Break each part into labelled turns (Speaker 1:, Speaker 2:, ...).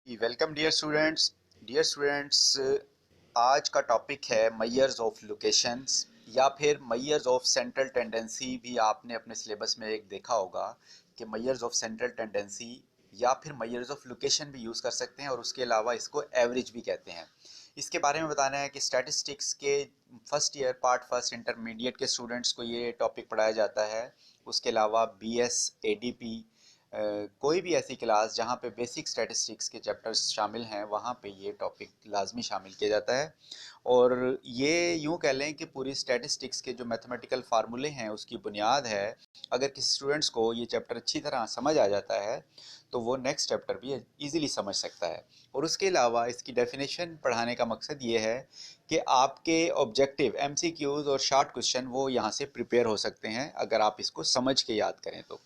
Speaker 1: Welcome dear students. आज का topic है मैयर्स ऑफ लोकेशंस या फिर मैयर्स ऑफ सेंट्रल टेंडेंसी। भी आपने अपने सिलेबस में एक देखा होगा कि मैयर्स ऑफ सेंट्रल टेंडेंसी या फिर मैयर्स ऑफ लोकेशन भी यूज़ कर सकते हैं और उसके अलावा इसको एवरेज भी कहते हैं। इसके बारे में बताना है कि स्टैटिस्टिक्स के first year part first intermediate के स्टूडेंट्स को ये टॉपिक पढ़ाया जाता है। उसके अलावा बीएस एडीपी कोई भी ऐसी क्लास जहाँ पे बेसिक स्टैटिस्टिक्स के चैप्टर्स शामिल हैं वहाँ पे ये टॉपिक लाजमी शामिल किया जाता है। और ये यूँ कह लें कि पूरी स्टैटिस्टिक्स के जो मैथमेटिकल फार्मूले हैं उसकी बुनियाद है। अगर किसी स्टूडेंट्स को ये चैप्टर अच्छी तरह समझ आ जाता है तो वो नेक्स्ट चैप्टर भी इजीली समझ सकता है। और उसके अलावा इसकी डेफिनेशन पढ़ाने का मकसद ये है कि आपके ऑब्जेक्टिव एमसीक्यूज़ और शॉर्ट क्वेश्चन वो यहाँ से प्रिपेयर हो सकते हैं अगर आप इसको समझ के याद करें तो।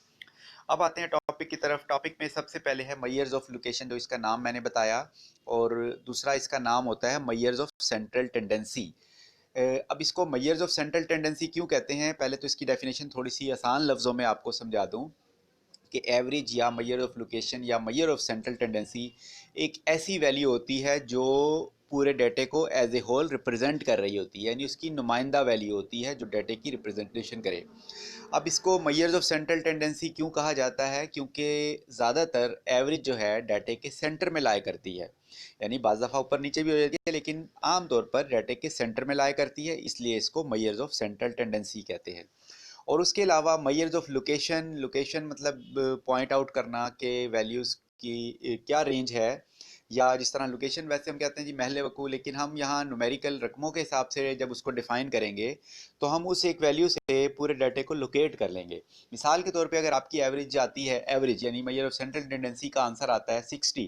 Speaker 1: अब आते हैं टॉपिक की तरफ। टॉपिक में सबसे पहले है मैयर्स ऑफ लोकेशन, जो इसका नाम मैंने बताया, और दूसरा इसका नाम होता है मैयर्स ऑफ सेंट्रल टेंडेंसी। अब इसको मैयर्स ऑफ सेंट्रल टेंडेंसी क्यों कहते हैं, पहले तो इसकी डेफिनेशन थोड़ी सी आसान लफ्ज़ों में आपको समझा दूं कि एवरेज या मैयर ऑफ लोकेशन या मैयर ऑफ सेंट्रल टेंडेंसी एक ऐसी वैल्यू होती है जो पूरे डाटे को एज ए होल रिप्रेजेंट कर रही होती है, यानी उसकी नुमाइंदा वैल्यू होती है जो डाटे की रिप्रेजेंटेशन करे। अब इसको मैयर्स ऑफ सेंट्रल टेंडेंसी क्यों कहा जाता है, क्योंकि ज़्यादातर एवरेज जो है डाटे के सेंटर में लाया करती है, यानी बाज़ दफ़ा ऊपर नीचे भी हो जाती है लेकिन आमतौर पर डाटे के सेंटर में लाया करती है, इसलिए इसको मैयर्स ऑफ सेंट्रल टेंडेंसी कहते हैं। और उसके अलावा मैयर्स ऑफ लोकेशन, लोकेशन मतलब पॉइंट आउट करना कि वैल्यूज़ की क्या रेंज है, या जिस तरह लोकेशन वैसे हम कहते हैं जी महल वकू, लेकिन हम यहाँ न्यूमेरिकल रकमों के हिसाब से जब उसको डिफ़ाइन करेंगे तो हम उस एक वैल्यू से पूरे डाटे को लोकेट कर लेंगे। मिसाल के तौर पे अगर आपकी एवरेज आती है, एवरेज यानी मैयर ऑफ सेंट्रल टेंडेंसी का आंसर आता है 60,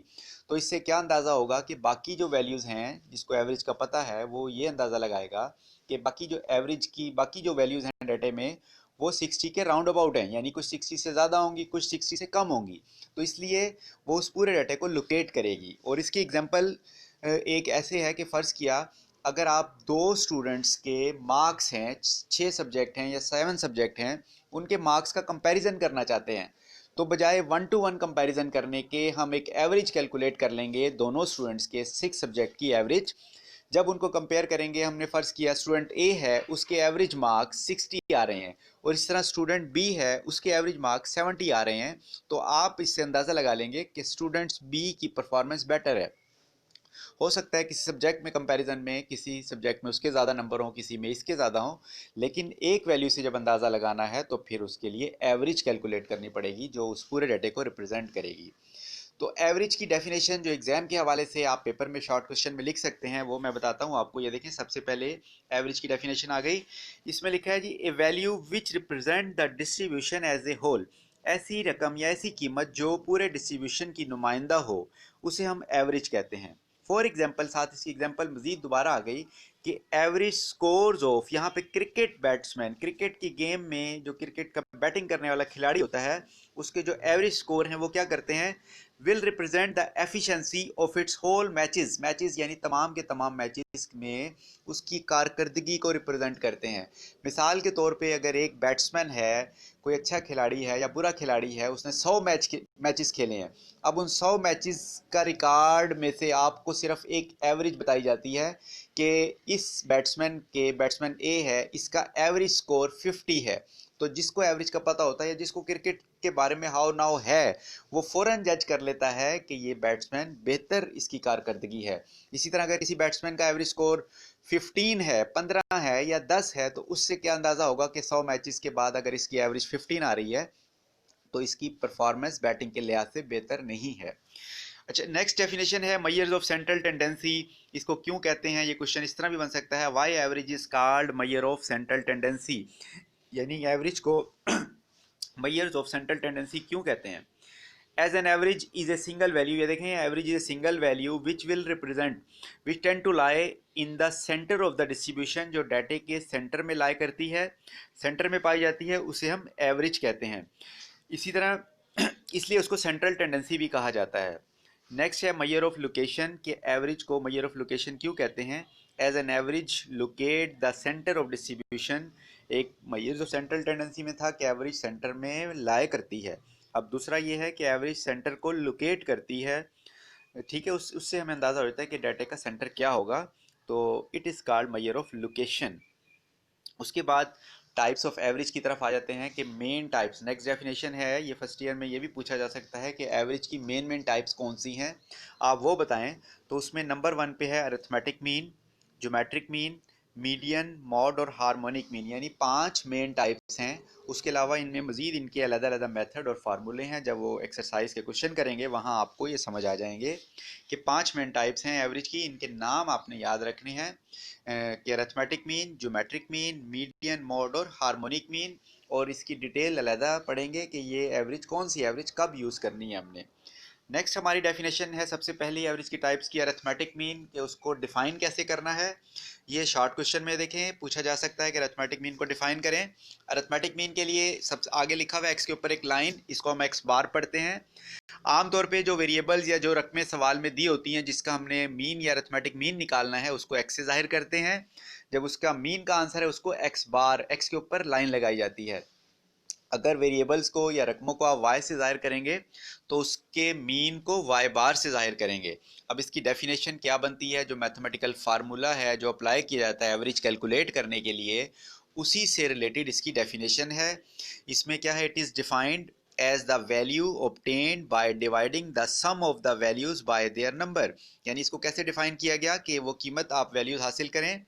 Speaker 1: तो इससे क्या अंदाज़ा होगा कि बाकी जो वैल्यूज़ हैं जिसको एवरेज का पता है वो ये अंदाज़ा लगाएगा कि बाकी जो एवरेज की बाकी जो वैल्यूज़ हैं डाटे में वो 60 के राउंड अबाउट हैं, यानी कुछ 60 से ज़्यादा होंगी, कुछ 60 से कम होंगी। तो इसलिए वो उस पूरे डाटे को लोकेट करेगी। और इसकी एग्जांपल एक ऐसे है कि फ़र्ज़ किया अगर आप दो स्टूडेंट्स के मार्क्स हैं, 6 सब्जेक्ट हैं या 7 सब्जेक्ट हैं, उनके मार्क्स का कंपैरिजन करना चाहते हैं, तो बजाय 1 to 1 कंपैरिजन करने के हम एक एवरेज कैलकुलेट कर लेंगे दोनों स्टूडेंट्स के 6 सब्जेक्ट की एवरेज। जब उनको कंपेयर करेंगे, हमने फ़र्ज़ किया स्टूडेंट ए है उसके एवरेज मार्क्स 60 आ रहे हैं और इस तरह स्टूडेंट बी है उसके एवरेज मार्क्स 70 आ रहे हैं, तो आप इससे अंदाज़ा लगा लेंगे कि स्टूडेंट्स बी की परफॉर्मेंस बेटर है। हो सकता है किसी सब्जेक्ट में कंपैरिजन में किसी सब्जेक्ट में उसके ज़्यादा नंबर हों, किसी में इसके ज़्यादा हों, लेकिन एक वैल्यू से जब अंदाज़ा लगाना है तो फिर उसके लिए एवरेज कैलकुलेट करनी पड़ेगी जो उस पूरे डाटे को रिप्रेजेंट करेगी। तो एवरेज की डेफिनेशन जो एग्जाम के हवाले से आप पेपर में शॉर्ट क्वेश्चन में लिख सकते हैं वो मैं बताता हूँ आपको। ये देखें, सबसे पहले एवरेज की डेफिनेशन आ गई। इसमें लिखा है जी, a value which represent the distribution as a whole, ऐसी रकम या ऐसी कीमत जो पूरे डिस्ट्रीब्यूशन की नुमाइंदा हो उसे हम एवरेज कहते हैं। फॉर एग्जाम्पल, साथ इसकी एग्जाम्पल मजीद दोबारा आ गई कि एवरेज स्कोर्स ऑफ, यहाँ पे क्रिकेट बैट्समैन, क्रिकेट की गेम में जो क्रिकेट का बैटिंग करने वाला खिलाड़ी होता है उसके जो एवरेज स्कोर हैं वो क्या करते हैं, will represent the efficiency of its whole matches, matches यानी तमाम के तमाम मैचेस में उसकी कारकर्दगी को रिप्रेजेंट करते हैं। मिसाल के तौर पे अगर एक बैट्समैन है, कोई अच्छा खिलाड़ी है या बुरा खिलाड़ी है, उसने 100 मैचेस खेले हैं, अब उन 100 मैचेस का रिकॉर्ड में से आपको सिर्फ एक एवरेज बताई जाती है कि इस बैट्समैन ए है, इसका एवरेज स्कोर 50 है। तो जिसको एवरेज का पता होता है या जिसको क्रिकेट के बारे में हाउ नाउ है, वो फ़ौरन जज कर लेता है कि ये बैट्समैन बेहतर इसकी कारकर्दगी है। इसी तरह अगर किसी बैट्समैन का एवरेज स्कोर 15 है, 15 है या 10 है, तो उससे क्या अंदाज़ा होगा कि 100 मैचेस के बाद अगर इसकी एवरेज 15 आ रही है तो इसकी परफॉर्मेंस बैटिंग के लिहाज से बेहतर नहीं है। अच्छा, नेक्स्ट डेफिनेशन है मैयर्स ऑफ सेंट्रल टेंडेंसी। इसको क्यों कहते हैं, ये क्वेश्चन इस तरह भी बन सकता है, why average is called measure of central tendency, यानी एवरेज को मैयर्स ऑफ सेंट्रल टेंडेंसी क्यों कहते हैं। As an average is a single value, ये देखें, average is a single value which will represent, which tend to lie in the centre of the distribution, जो डाटे के सेंटर में लाई करती है, सेंटर में पाई जाती है, उसे हम एवरेज कहते हैं। इसी तरह इसलिए उसको सेंट्रल टेंडेंसी भी कहा जाता है। नेक्स्ट है मैयर ऑफ लोकेशन, के एवरेज को मैयर ऑफ लोकेशन क्यों कहते हैं। As an average locate the centre of distribution, एक मैयर ऑफ सेंट्रल टेंडेंसी में था कि एवरेज सेंटर में लाया करती है, अब दूसरा ये है कि एवरेज सेंटर को लोकेट करती है ठीक है, उस उससे हमें अंदाज़ा हो जाता है कि डाटा का सेंटर क्या होगा। तो it is called measure of location. उसके बाद टाइप्स ऑफ एवरेज की तरफ आ जाते हैं कि मेन टाइप्स, नेक्स्ट डेफिनेशन है ये, फर्स्ट ईयर में ये भी पूछा जा सकता है कि एवरेज की मेन टाइप्स कौन सी हैं, आप वो बताएं। तो उसमें नंबर वन पे है arithmetic mean, geometric mean, median, mod और हार्मोनिक मीन, यानी पांच मेन टाइप्स हैं। उसके अलावा इनमें मजीद इनके अलग अलग मेथड और फार्मूले हैं, जब वो एक्सरसाइज के क्वेश्चन करेंगे वहाँ आपको ये समझ आ जाएंगे कि पांच मेन टाइप्स हैं एवरेज की। इनके नाम आपने याद रखने हैं कि arithmetic mean, geometric mean, median, mod और हार्मोनिक मीन। और इसकी डिटेल अलहदा पढ़ेंगे कि ये एवरेज कौन सी एवरेज कब यूज़ करनी है हमने। नेक्स्ट हमारी डेफिनेशन है सबसे पहली एवरेज की टाइप्स की, अरिथमेटिक मीन के उसको डिफाइन कैसे करना है। ये शॉर्ट क्वेश्चन में देखें पूछा जा सकता है कि अरिथमेटिक मीन को डिफाइन करें। अरिथमेटिक मीन के लिए सबसे आगे लिखा हुआ है एक्स के ऊपर एक लाइन, इसको हम एक्स बार पढ़ते हैं। आमतौर पे जो वेरिएबल्स या जो रकमें सवाल में दी होती हैं जिसका हमने मीन या अरिथमेटिक मीन निकालना है उसको एक्स से जाहिर करते हैं। जब उसका मीन का आंसर है उसको एक्स बार, एक्स के ऊपर लाइन लगाई जाती है। अगर वेरिएबल्स को या रकमों को आप y से जाहिर करेंगे तो उसके मीन को y बार से जाहिर करेंगे। अब इसकी डेफिनेशन क्या बनती है, जो मैथमेटिकल फार्मूला है जो अप्लाई किया जाता है एवरेज कैलकुलेट करने के लिए, उसी से रिलेटेड इसकी डेफिनेशन है। इसमें क्या है, it is defined as the value obtained by dividing the sum of the values by their number। यानी इसको कैसे डिफाइन किया गया कि वो कीमत आप वैल्यूज हासिल करें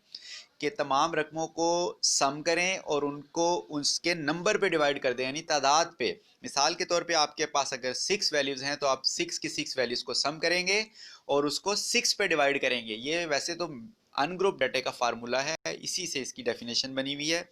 Speaker 1: कि तमाम रकमों को सम करें और उनको उसके नंबर पे डिवाइड कर दें, यानी तादाद पे। मिसाल के तौर पे आपके पास अगर सिक्स वैल्यूज़ हैं तो आप सिक्स की सिक्स वैल्यूज़ को सम करेंगे और उसको सिक्स पे डिवाइड करेंगे। ये वैसे तो अनग्रुप डाटा का फार्मूला है, इसी से इसकी डेफिनेशन बनी हुई है।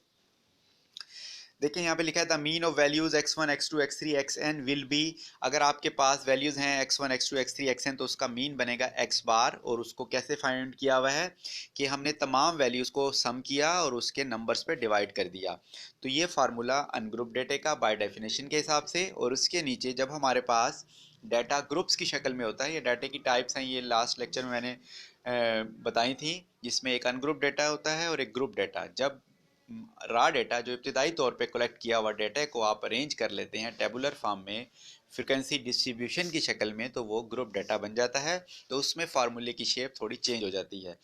Speaker 1: देखिए यहाँ पे लिखा है the mean of values x1 x2 x3 xn will be. अगर आपके पास वैल्यूज हैं x1 x2 x3 xn तो उसका मीन बनेगा x बार। और उसको कैसे फाइंड किया हुआ है कि हमने तमाम वैल्यूज को सम किया और उसके नंबर्स पे डिवाइड कर दिया। तो ये फार्मूला अनग्रुप डेटा का बाय डेफिनेशन के हिसाब से। और उसके नीचे जब हमारे पास डाटा ग्रुप्स की शक्ल में होता है, ये डाटा की टाइप्स हैं, ये लास्ट लेक्चर में मैंने बताई थी, जिसमें एक अनग्रुप डेटा होता है और एक ग्रुप डेटा। जब रॉ डेटा जो इब्तदाई तौर पे कलेक्ट किया हुआ डेटा को आप अरेंज कर लेते हैं टेबुलर फॉर्म में फ्रिक्वेंसी डिस्ट्रीब्यूशन की शक्ल में, तो वो ग्रुप डेटा बन जाता है। तो उसमें फार्मूले की शेप थोड़ी चेंज हो जाती है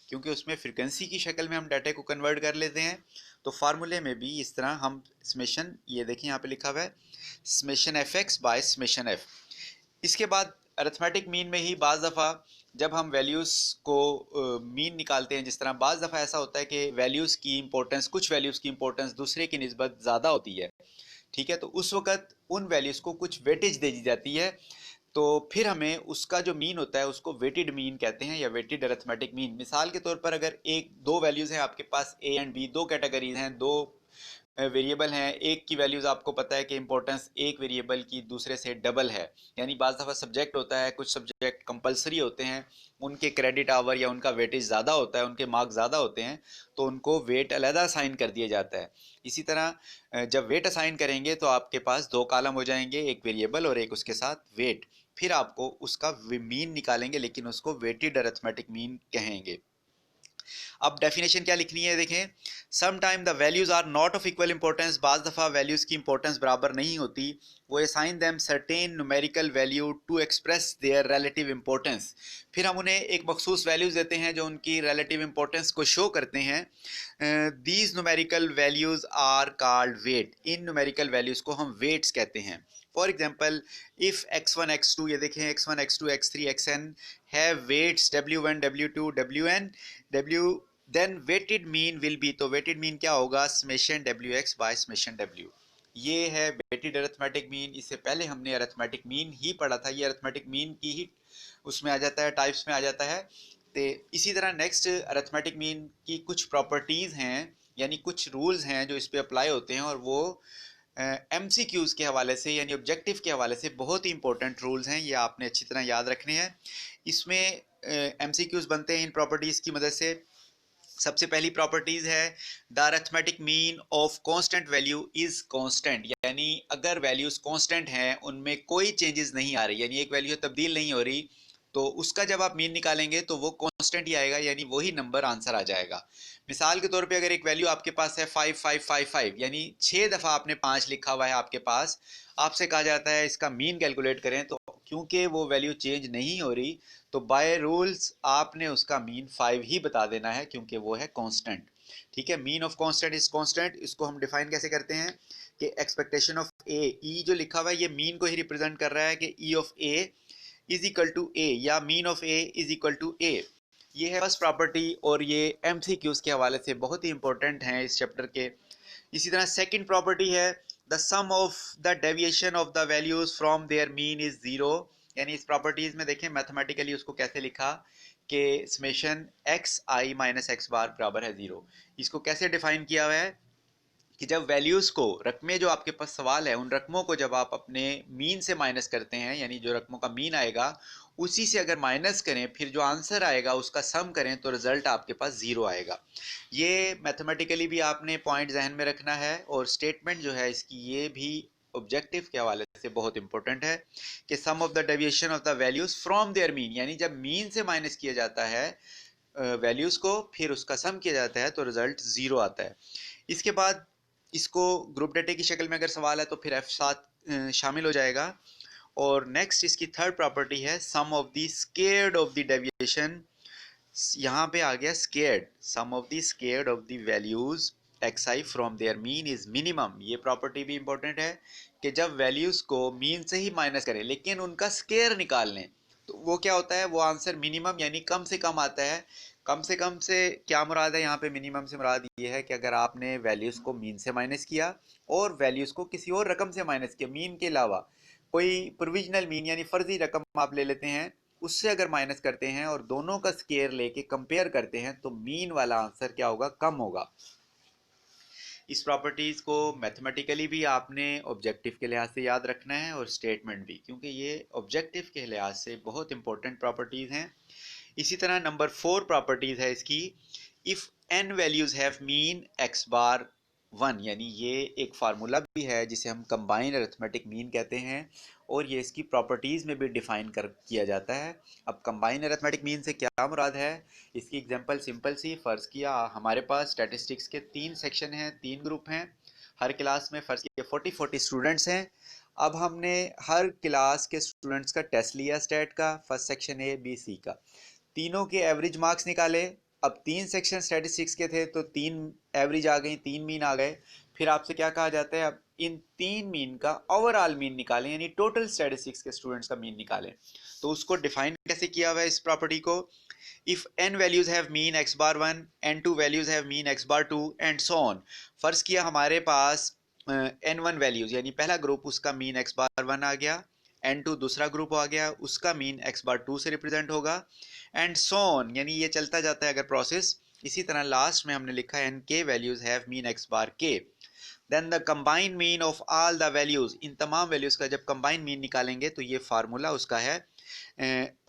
Speaker 1: क्योंकि उसमें फ्रिक्वेंसी की शक्ल में हम डाटा को कन्वर्ट कर लेते हैं। तो फार्मूले में भी इस तरह हम समेशन, ये देखिए यहाँ पे लिखा हुआ है summation F x by summation F. इसके बाद अरिथमेटिक मीन में ही बाज़ दफ़ा जब हम वैल्यूज़ को मीन निकालते हैं, जिस तरह बाज़ दफ़ा ऐसा होता है कि वैल्यूज़ की इंपॉर्टेंस, कुछ वैल्यूज़ की इंपॉर्टेंस दूसरे की निस्बत ज़्यादा होती है, ठीक है, तो उस वक्त उन वैल्यूज़ को कुछ वेटेज दे दी जाती है। तो फिर हमें उसका जो मीन होता है उसको वेटेड मीन कहते हैं या वेटेड अरिथमेटिक मीन। मिसाल के तौर पर अगर एक दो वैल्यूज़ हैं आपके पास ए एंड बी, दो कैटेगरीज हैं, दो वेरिएबल हैं, एक की वैल्यूज़ आपको पता है कि इंपॉर्टेंस एक वेरिएबल की दूसरे से डबल है, यानी बाज़ दफ़ा सब्जेक्ट होता है, कुछ सब्जेक्ट कंपलसरी होते हैं, उनके क्रेडिट आवर या उनका वेटेज ज़्यादा होता है, उनके मार्क्स ज़्यादा होते हैं, तो उनको वेट अलहदा असाइन कर दिया जाता है। इसी तरह जब वेट असाइन करेंगे तो आपके पास दो कॉलम हो जाएंगे, एक वेरिएबल और एक उसके साथ वेट। फिर आपको उसका मीन निकालेंगे लेकिन उसको वेटेड अरिथमेटिक मीन कहेंगे। अब डेफिनेशन क्या लिखनी है देखें, some time the values are not of equal importance, बाज दफ़ा वैल्यूज की इंपॉर्टेंस बराबर नहीं होती। वो assign them certain numerical value to express their relative importance. फिर हम उन्हें एक मखसूस वैल्यूज देते हैं जो उनकी रिलेटिव इंपॉर्टेंस को शो करते हैं। These numerical values are called weight. इन न्यूमेरिकल वैल्यूज को हम वेट्स कहते हैं। For example if x1 x2, ये देखें x1 x2 x3 xn have weights w1 w2 wn w, then weighted mean will be, तो weighted mean क्या होगा, summation wx by summation w। ये है weighted arithmetic mean। इससे पहले हमने arithmetic mean ही पढ़ा था, ये arithmetic mean की ही उसमें आ जाता है, टाइप्स में आ जाता है। तो इसी तरह नेक्स्ट arithmetic mean की कुछ प्रॉपर्टीज़ हैं, यानी कुछ रूल्स हैं जो इस पे अप्लाई होते हैं, और वो MCQs के हवाले से यानी ऑब्जेक्टिव के हवाले से बहुत ही इंपॉर्टेंट रूल्स हैं, ये आपने अच्छी तरह याद रखने हैं। इसमें MCQs बनते हैं इन प्रॉपर्टीज़ की मदद से। सबसे पहली प्रॉपर्टीज़ है the arithmetic mean of constant value is constant, यानी अगर वैल्यूज़ कांस्टेंट हैं, उनमें कोई चेंजेस नहीं आ रही, यानी एक वैल्यू तब्दील नहीं हो रही, तो उसका जब आप मीन निकालेंगे तो वो कांस्टेंट ही आएगा, यानी वही नंबर आंसर आ जाएगा। मिसाल के तौर पे अगर एक वैल्यू आपके पास है 5555, यानी 6 दफ़ा आपने 5 लिखा हुआ है आपके पास, आपसे कहा जाता है इसका मीन कैलकुलेट करें, तो क्योंकि वो वैल्यू चेंज नहीं हो रही, तो बाय रूल्स आपने उसका मीन 5 ही बता देना है, क्योंकि वो है कांस्टेंट। ठीक है, mean of constant is constant. इसको हम डिफाइन कैसे करते हैं कि एक्सपेक्टेशन ऑफ ए, ई जो लिखा हुआ है ये मीन को ही रिप्रेजेंट कर रहा है कि E of a is equal to a, या mean of a is equal to a. ये है फर्स्ट प्रॉपर्टी, और ये एमसीक्यूज के हवाले से बहुत ही इंपॉर्टेंट है इस चैप्टर के। इसी तरह सेकंड प्रॉपर्टी है the sum of the deviation of the values from their mean is zero. यानी इस प्रॉपर्टीज में देखें मैथमेटिकली उसको कैसे लिखा कि समेशन एक्स आई माइनस एक्स बार बराबर है जीरो। इसको कैसे डिफाइन किया हुआ है कि जब वैल्यूज को, रकमें जो आपके पास सवाल है उन रकमों को जब आप अपने मीन से माइनस करते हैं, यानी जो रकमों का मीन आएगा उसी से अगर माइनस करें फिर जो आंसर आएगा उसका सम करें तो रिजल्ट आपके पास जीरो आएगा। ये मैथमेटिकली भी आपने पॉइंट जहन में रखना है, और स्टेटमेंट जो है इसकी ये भी ऑब्जेक्टिव के हवाले से बहुत इंपॉर्टेंट है कि sum of the deviation of the values from their mean, यानी जब मीन से माइनस किया जाता है वैल्यूज को फिर उसका सम किया जाता है तो रिजल्ट जीरो आता है। इसके बाद इसको ग्रुप डेटा की शक्ल में अगर सवाल है तो फिर F7 शामिल हो जाएगा। और नेक्स्ट इसकी थर्ड प्रॉपर्टी है sum of the squared of the deviation. यहाँ पे आ गया squared, sum of the squared of the values X I from their mean is minimum. ये प्रॉपर्टी भी इंपॉर्टेंट है कि जब वैल्यूज को मीन से ही माइनस करें लेकिन उनका स्केयर निकाल लें तो वो क्या होता है, वो आंसर मिनिमम यानी कम से कम आता है। कम से क्या मुराद है यहाँ पे, मिनिमम से मुराद ये है कि अगर आपने वैल्यूज को मीन से माइनस किया और वैल्यूज को किसी और रकम से माइनस किया, मीन के अलावा कोई प्रोविजनल मीन यानी फर्जी रकम आप ले लेते हैं, उससे अगर माइनस करते हैं और दोनों का स्केयर लेके कंपेयर करते हैं तो मीन वाला आंसर क्या होगा, कम होगा। इस प्रॉपर्टीज को मैथमेटिकली भी आपने ऑब्जेक्टिव के लिहाज से याद रखना है और स्टेटमेंट भी, क्योंकि ये ऑब्जेक्टिव के लिहाज से बहुत इंपॉर्टेंट प्रॉपर्टीज हैं। इसी तरह नंबर 4 प्रॉपर्टीज है इसकी, if n values have mean x बार 1, यानी ये एक फार्मूला भी है जिसे हम कंबाइन अरिथमेटिक मीन कहते हैं, और ये इसकी प्रॉपर्टीज में भी डिफाइन कर किया जाता है। अब कंबाइन अरिथमेटिक मीन से क्या मुराद है, इसकी एग्जांपल सिंपल सी, फर्ज किया हमारे पास स्टैटिस्टिक्स के 3 सेक्शन हैं, 3 ग्रुप हैं, हर क्लास में फर्ज किया 40 स्टूडेंट्स हैं। अब हमने हर क्लास के स्टूडेंट्स का टेस्ट लिया स्टैट का, first section A B C का, तीनों के एवरेज मार्क्स निकाले। अब 3 सेक्शन स्टैटिस्टिक्स के थे तो 3 एवरेज आ गई, 3 मीन आ गए। फिर आपसे क्या कहा जाता है, अब इन 3 मीन का ओवरऑल मीन निकालें, यानी टोटल स्टैटिस्टिक्स के स्टूडेंट्स का मीन निकालें। तो उसको डिफाइन कैसे किया हुआ है इस प्रॉपर्टी को, if n values have mean x bar 1, n2 values have mean x bar 2 and so on. फर्ज किया हमारे पास n1 वैल्यूज यानी पहला ग्रुप उसका मीन x बार 1 आ गया, n2 दूसरा ग्रुप आ गया उसका मीन x बार 2 से रिप्रेजेंट होगा, एंड सो ऑन, यानी ये चलता जाता है अगर प्रोसेस। इसी तरह लास्ट में हमने लिखा है k values have mean x bar k, then the combine mean of all the values, इन तमाम वैल्यूज का जब कंबाइन मीन निकालेंगे तो ये फार्मूला उसका है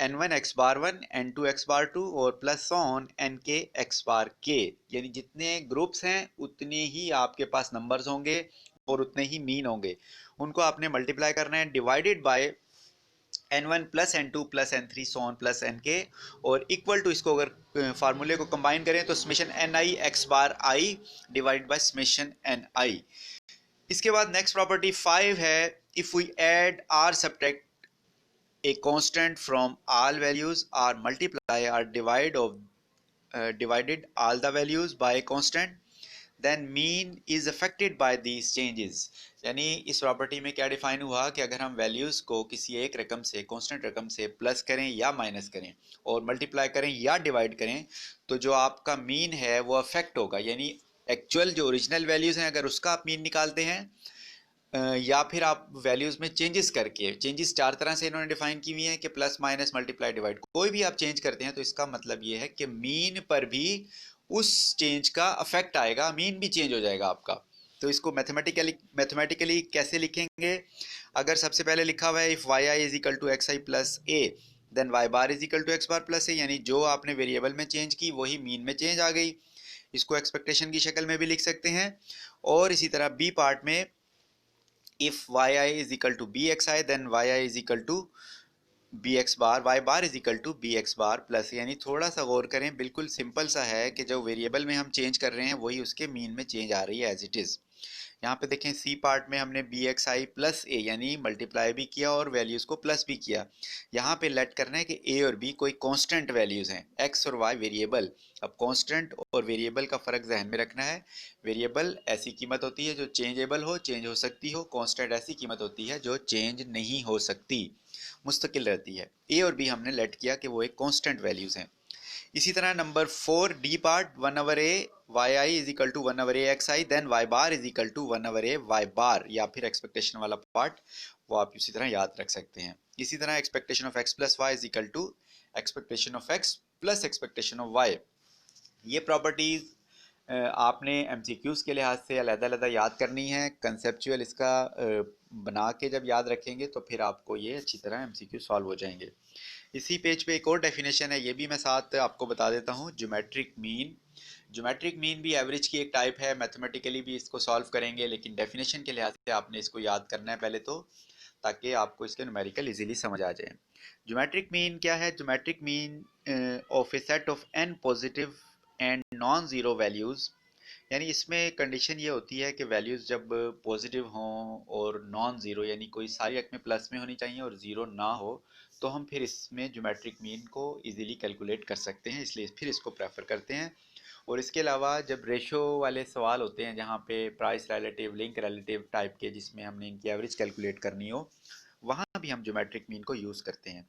Speaker 1: n1 x बार 1, n2 x बार 2 और plus on nk x bar k, यानी जितने ग्रुप्स हैं उतने ही आपके पास नंबर्स होंगे और उतने ही मीन होंगे, उनको आपने मल्टीप्लाई करना है divided by n1 plus n2 plus n3 so on plus nk, और इक्वल टू, इसको अगर फार्मूले को कंबाइन करें तो summation ni x bar i divide by summation ni। इसके बाद नेक्स्ट प्रॉपर्टी 5 है, if we add or subtract a constant from all values or multiply or divided all the values by a constant, then mean is affected by these changes। यानी इस property में क्या define हुआ कि अगर हम values को किसी एक रकम से, कांस्टेंट रकम से प्लस करें या माइनस करें और मल्टीप्लाई करें या डिवाइड करें तो जो आपका मीन है वो अफेक्ट होगा, यानी एक्चुअल जो ओरिजिनल वैल्यूज हैं अगर उसका आप मीन निकालते हैं या फिर आप वैल्यूज में चेंजेस करके, चेंजेस 4 तरह से इन्होंने डिफाइन की हुई है कि प्लस माइनस मल्टीप्लाई डिवाइड, कोई भी आप चेंज करते हैं तो इसका मतलब ये है कि मीन पर भी उस चेंज का अफेक्ट आएगा, मीन भी चेंज हो जाएगा आपका। तो इसको मैथमेटिकली कैसे लिखेंगे, अगर सबसे पहले लिखा हुआ है if Y I is equal to X I plus a then Y bar is equal to X bar plus a, यानी जो आपने वेरिएबल में चेंज की वही मीन में चेंज आ गई, इसको एक्सपेक्टेशन की शक्ल में भी लिख सकते हैं। और इसी तरह बी पार्ट में if yi is equal to bxi then yi is equal to B X bar Y bar is equal to B X bar plus, यानी थोड़ा सा गौर करें, बिल्कुल सिंपल सा है कि जो वेरिएबल में हम चेंज कर रहे हैं वही उसके मीन में चेंज आ रही है एज इट इज़। यहाँ पे देखें सी पार्ट में हमने B x I plus a यानी मल्टीप्लाई भी किया और वैल्यूज़ को प्लस भी किया। यहाँ पे लेट करना है कि ए और बी कोई कांस्टेंट वैल्यूज़ हैं, एक्स और वाई वेरिएबल। अब कांस्टेंट और वेरिएबल का फ़र्क जहन में रखना है। वेरिएबल ऐसी कीमत होती है जो चेंजेबल हो, चेंज हो सकती हो। कांस्टेंट ऐसी कीमत होती है जो चेंज नहीं हो सकती, मुस्तकिल रहती है। ए और बी हमने लेट किया कि वो एक कांस्टेंट वैल्यूज़ हैं। इसी तरह number 4 D part 1/a Y I is equal to 1/a X I, then Y bar is equal to 1/a Y bar, या फिर एक्सपेक्टेशन वाला पार्ट वो आप इसी तरह याद रख सकते हैं। इसी तरह expectation of X plus Y is equal to expectation of X plus expectation of Y. ये प्रॉपर्टीज आपने एमसीक्यूज के लिहाज से अलग-अलग याद करनी है। कंसेप्चुअल इसका बना के जब याद रखेंगे तो फिर आपको ये अच्छी तरह एमसीक्यू सॉल्व हो जाएंगे। इसी पेज पे एक और डेफिनेशन है, ये भी मैं साथ आपको बता देता हूँ। ज्योमेट्रिक मीन, ज्योमेट्रिक मीन भी एवरेज की एक टाइप है। मैथमेटिकली भी इसको सॉल्व करेंगे, लेकिन डेफिनेशन के लिहाज से आपने इसको याद करना है पहले तो, ताकि आपको इसके न्यूमेरिकल इजीली समझ आ जाए। ज्योमेट्रिक मीन क्या है? Geometric mean of a set of n positive and non zero values, यानी इसमें कंडीशन ये होती है कि वैल्यूज़ जब पॉजिटिव हों और नॉन ज़ीरो, यानी कोई सारी रकमें प्लस में होनी चाहिए और ज़ीरो ना हो, तो हम फिर इसमें ज्योमेट्रिक मीन को इजीली कैलकुलेट कर सकते हैं, इसलिए फिर इसको प्रेफर करते हैं। और इसके अलावा जब रेशो वाले सवाल होते हैं जहाँ पे price relative, link relative type के, जिसमें हमने इनकी एवरेज कैलकुलेट करनी हो, वहाँ भी हम ज्योमेट्रिक मीन को यूज़ करते हैं।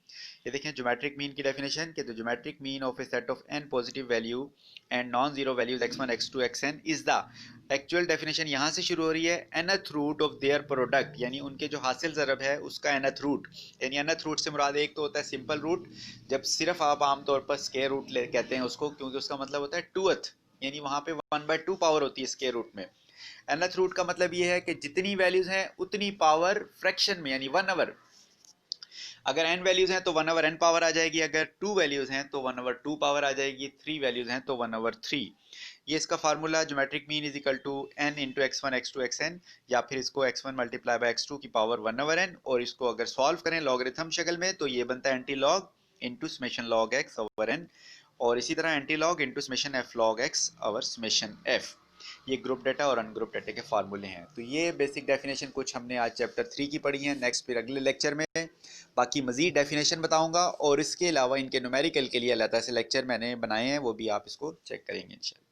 Speaker 1: ये देखें ज्योमेट्रिक मीन की डेफिनेशन कि the geometric mean of a set of n positive value and non zero values x1 x2 xn is the, actual definition यहाँ से शुरू हो रही है, nth root of their product, यानी उनके जो हासिल ज़रब है उसका nth रूट। यानी nth रूट से मुराद एक तो होता है सिंपल रूट, जब सिर्फ आप आमतौर पर स्क्वायर रूट ले कहते हैं उसको, क्योंकि उसका मतलब होता है 2th, यानी वहाँ पे 1/2 पावर होती है स्क्वायर रूट में। nth रूट का मतलब ये है कि जितनी वैल्यूज हैं उतनी पावर फ्रैक्शन में, यानी 1/, अगर n वैल्यूज हैं तो 1/n पावर आ जाएगी, अगर 2 वैल्यूज हैं तो 1/2 पावर आ जाएगी, 3 वैल्यूज हैं तो 1/3। ये इसका formula geometric mean is equal to n into x1 x2 xn, या फिर इसको x1 मल्टीप्लाई बाय x2 की पावर 1/n, और इसको अगर सॉल्व करें लॉगरिथम शक्ल में तो ये बनता है anti log into summation log x over n, और इसी तरह anti log into summation f log x over summation f। ये ग्रुप डाटा और अनग्रुप डाटा के फार्मूले हैं। तो ये बेसिक डेफिनेशन कुछ हमने आज चैप्टर 3 की पढ़ी है। नेक्स्ट फिर अगले लेक्चर में बाकी मजीद डेफिनेशन बताऊंगा, और इसके अलावा इनके न्यूमेरिकल के लिए अलग से लेक्चर मैंने बनाए हैं, वो भी आप इसको चेक करेंगे इंशाल्लाह।